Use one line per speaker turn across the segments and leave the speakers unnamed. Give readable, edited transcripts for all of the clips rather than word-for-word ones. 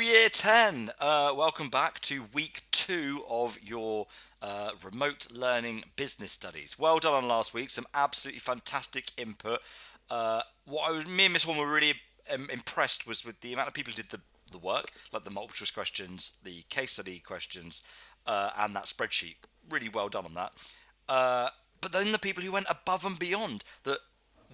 Year 10! Welcome back to week 2 of your remote learning business studies. Well done on last week, some absolutely fantastic input. Me and Miss Horne were really impressed was with the amount of people who did the work, like the multiple choice questions, the case study questions, and that spreadsheet. Really well done on that. But then the people who went above and beyond, that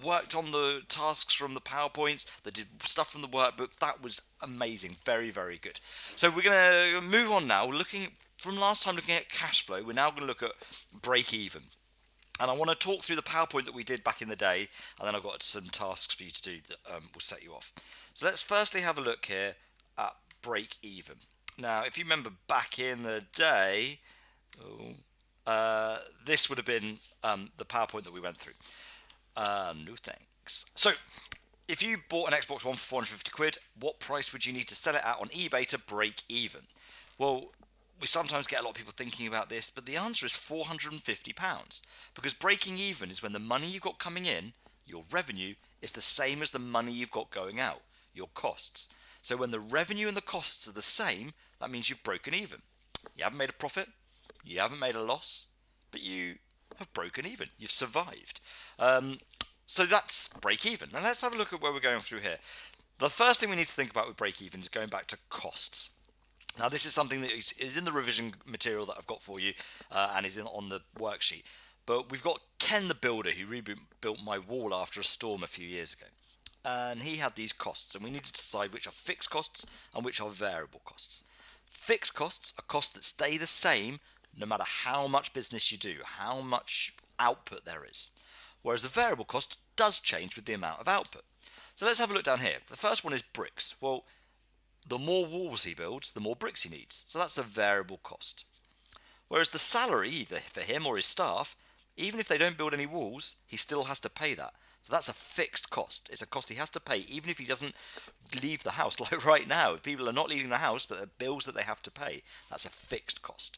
worked on the tasks from the PowerPoints, that did stuff from the workbook. That was amazing. Very, very good. So we're going to move on now. Looking at cash flow, we're now going to look at break even. And I want to talk through the PowerPoint that we did back in the day, and then I've got some tasks for you to do that will set you off. So let's firstly have a look here at break even. Now, if you remember back in the day, this would have been the PowerPoint that we went through. No thanks. So, if you bought an Xbox One for 450 quid, what price would you need to sell it at on eBay to break even? Well, we sometimes get a lot of people thinking about this, but the answer is £450. Because breaking even is when the money you've got coming in, your revenue, is the same as the money you've got going out, your costs. So when the revenue and the costs are the same, that means you've broken even. You haven't made a profit, you haven't made a loss, but you have broken even. You've survived. So that's break even. Now let's have a look at where we're going through here. The first thing we need to think about with break even is going back to costs. Now this is something that is in the revision material that I've got for you and is on the worksheet. But we've got Ken the builder who rebuilt my wall after a storm a few years ago. And he had these costs, and we needed to decide which are fixed costs and which are variable costs. Fixed costs are costs that stay the same no matter how much business you do, how much output there is. Whereas the variable cost does change with the amount of output. So let's have a look down here. The first one is bricks. Well, the more walls he builds, the more bricks he needs. So that's a variable cost. Whereas the salary, either for him or his staff, even if they don't build any walls, he still has to pay that. So that's a fixed cost. It's a cost he has to pay even if he doesn't leave the house. Like right now, if people are not leaving the house, but there are bills that they have to pay, that's a fixed cost.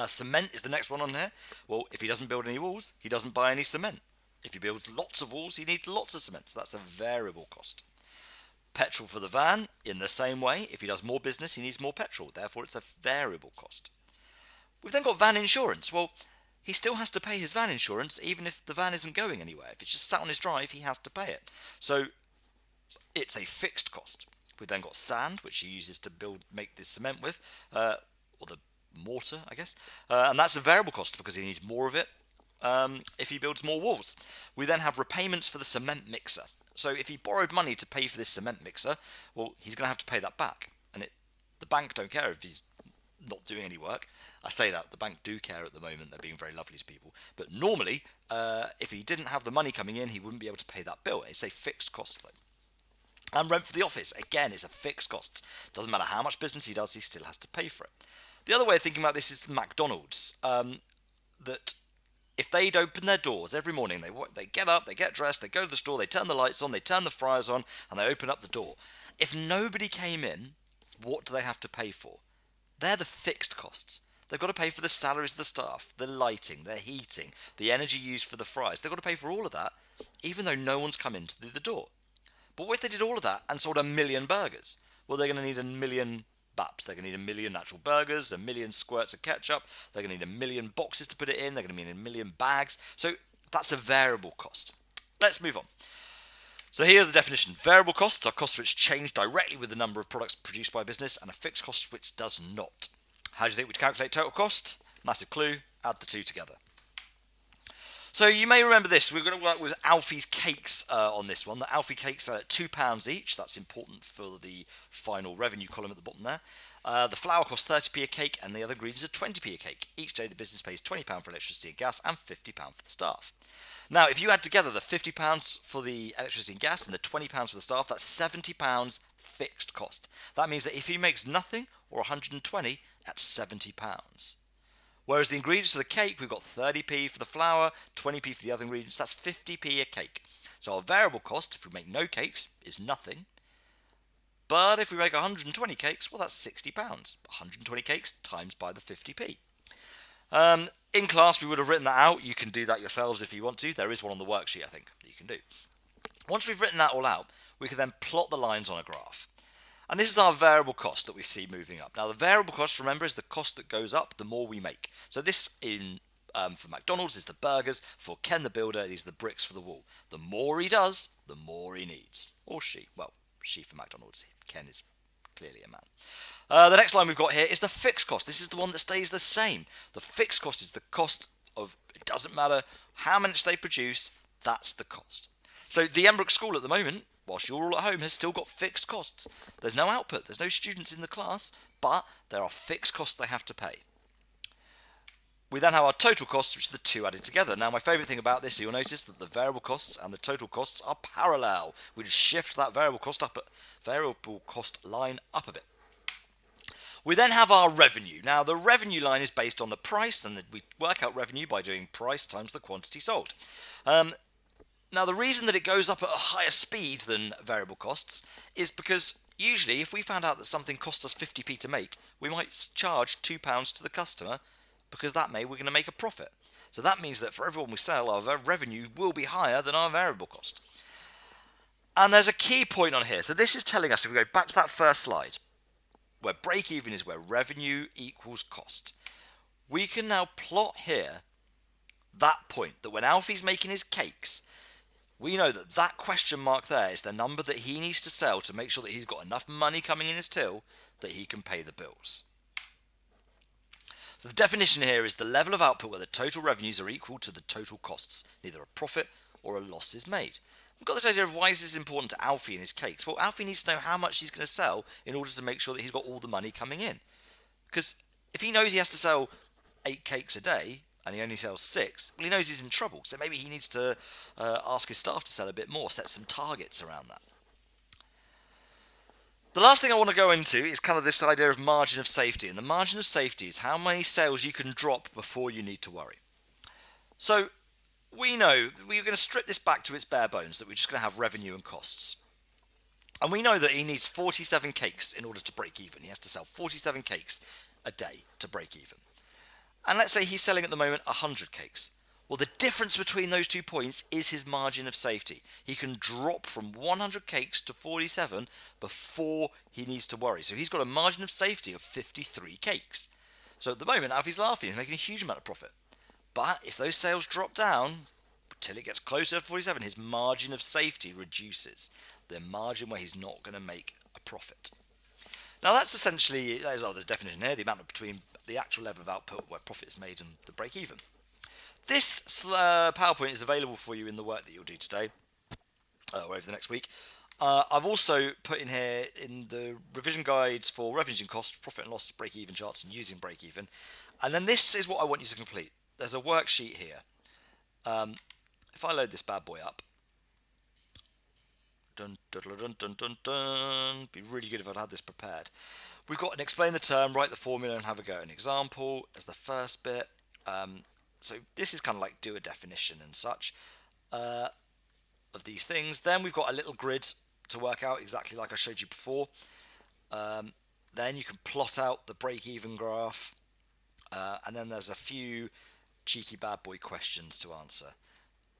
Cement is the next one on here. Well, if he doesn't build any walls, he doesn't buy any cement. If he builds lots of walls, he needs lots of cement. So that's a variable cost. Petrol for the van, in the same way. If he does more business, he needs more petrol. Therefore, it's a variable cost. We've then got van insurance. Well, he still has to pay his van insurance even if the van isn't going anywhere. If it's just sat on his drive, he has to pay it. So it's a fixed cost. We've then got sand, which he uses to make this cement with, or the mortar, I guess, and that's a variable cost because he needs more of it if he builds more walls. We then have repayments for the cement mixer. So if he borrowed money to pay for this cement mixer, well, he's going to have to pay that back, and the bank don't care if he's not doing any work. I say that the bank do care at the moment. They're being very lovely to people, but normally if he didn't have the money coming in, he wouldn't be able to pay that bill. It's a fixed cost though. And rent for the office, again, is a fixed cost. Doesn't matter how much business he does, he still has to pay for it. The other way of thinking about this is McDonald's, that if they'd open their doors every morning, they get up, they get dressed, they go to the store, they turn the lights on, they turn the fryers on, and they open up the door. If nobody came in, what do they have to pay for? They're the fixed costs. They've got to pay for the salaries of the staff, the lighting, the heating, the energy used for the fries. They've got to pay for all of that, even though no one's come in through the door. But what if they did all of that and sold 1 million burgers? Well, they're going to need 1 million baps. They're going to need 1 million natural burgers, 1 million squirts of ketchup. They're going to need 1 million boxes to put it in. They're going to need 1 million bags. So that's a variable cost. Let's move on. So here's the definition. Variable costs are costs which change directly with the number of products produced by a business, and a fixed cost which does not. How do you think we'd calculate total cost? Massive clue. Add the two together. So you may remember this. We're going to work with Alfie's cakes on this one. The Alfie cakes are £2 each. That's important for the final revenue column at the bottom there. The flour costs 30p a cake, and the other ingredients are 20p a cake. Each day the business pays £20 for electricity and gas and £50 for the staff. Now, if you add together the £50 for the electricity and gas and the £20 for the staff, that's £70 fixed cost. That means that if he makes nothing or 120, that's £70. Whereas the ingredients for the cake, we've got 30p for the flour, 20p for the other ingredients, that's 50p a cake. So our variable cost, if we make no cakes, is nothing. But if we make 120 cakes, well, that's £60. 120 cakes times by the 50p. In class, we would have written that out. You can do that yourselves if you want to. There is one on the worksheet, I think, that you can do. Once we've written that all out, we can then plot the lines on a graph. And this is our variable cost that we see moving up. Now, the variable cost, remember, is the cost that goes up the more we make. So this for McDonald's is the burgers. For Ken the builder, these are the bricks for the wall. The more he does, the more he needs. Or she. Well, she for McDonald's. Ken is clearly a man. The next line we've got here is the fixed cost. This is the one that stays the same. The fixed cost is the cost of, it doesn't matter how much they produce, that's the cost. So the Embrook School at the moment, whilst you're all at home, has still got fixed costs. There's no output, there's no students in the class, but there are fixed costs they have to pay. We then have our total costs, which are the two added together. Now, my favourite thing about this, you'll notice that the variable costs and the total costs are parallel. We just shift that variable cost line up a bit. We then have our revenue. Now, the revenue line is based on the price, and we work out revenue by doing price times the quantity sold. Now, the reason that it goes up at a higher speed than variable costs is because usually if we found out that something cost us 50p to make, we might charge £2 to the customer because we're going to make a profit. So that means that for everyone we sell, our revenue will be higher than our variable cost. And there's a key point on here. So this is telling us, if we go back to that first slide, where break even is where revenue equals cost. We can now plot here that point, that when Alfie's making his cakes, we know that that question mark there is the number that he needs to sell to make sure that he's got enough money coming in his till that he can pay the bills. So the definition here is the level of output where the total revenues are equal to the total costs. Neither a profit or a loss is made. We've got this idea of why is this important to Alfie and his cakes. Well, Alfie needs to know how much he's going to sell in order to make sure that he's got all the money coming in. Because if he knows he has to sell 8 cakes a day and he only sells 6, well, he knows he's in trouble. So maybe he needs to ask his staff to sell a bit more, set some targets around that. The last thing I want to go into is kind of this idea of margin of safety. And the margin of safety is how many sales you can drop before you need to worry. So we know we're going to strip this back to its bare bones, that we're just going to have revenue and costs. And we know that he needs 47 cakes in order to break even. He has to sell 47 cakes a day to break even. And let's say he's selling at the moment 100 cakes. Well, the difference between those 2 points is his margin of safety. He can drop from 100 cakes to 47 before he needs to worry. So he's got a margin of safety of 53 cakes. So at the moment, Alfie's laughing. He's making a huge amount of profit. But if those sales drop down till it gets closer to 47, his margin of safety reduces. The margin where he's not going to make a profit. Now that's essentially, that is the definition here, the amount between the actual level of output where profit is made and the break even. This PowerPoint is available for you in the work that you'll do today, or over the next week. I've also put in here in the revision guides for revenues and costs, profit and loss, break even charts, and using break even. And then this is what I want you to complete. There's a worksheet here. If I load this bad boy up, dun, dun, dun, dun, dun, dun, be really good if I'd had this prepared. We've got an explain the term, write the formula, and have a go at an example as the first bit. So this is kind of like do a definition and such of these things. Then we've got a little grid to work out exactly like I showed you before. Then you can plot out the break-even graph, and then there's a few cheeky bad boy questions to answer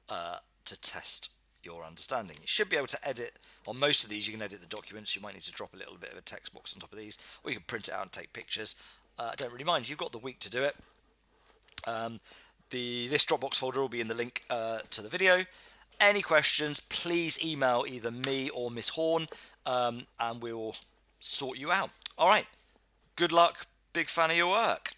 to test your understanding. You should be able to edit on most of these. You can edit the documents. You might need to drop a little bit of a text box on top of these, or you can print it out and take pictures. I don't really mind. You've got the week to do it. This Dropbox folder will be in the link to the video. Any questions, please email either me or Miss Horne, and we will sort you out. All right. Good luck. Big fan of your work.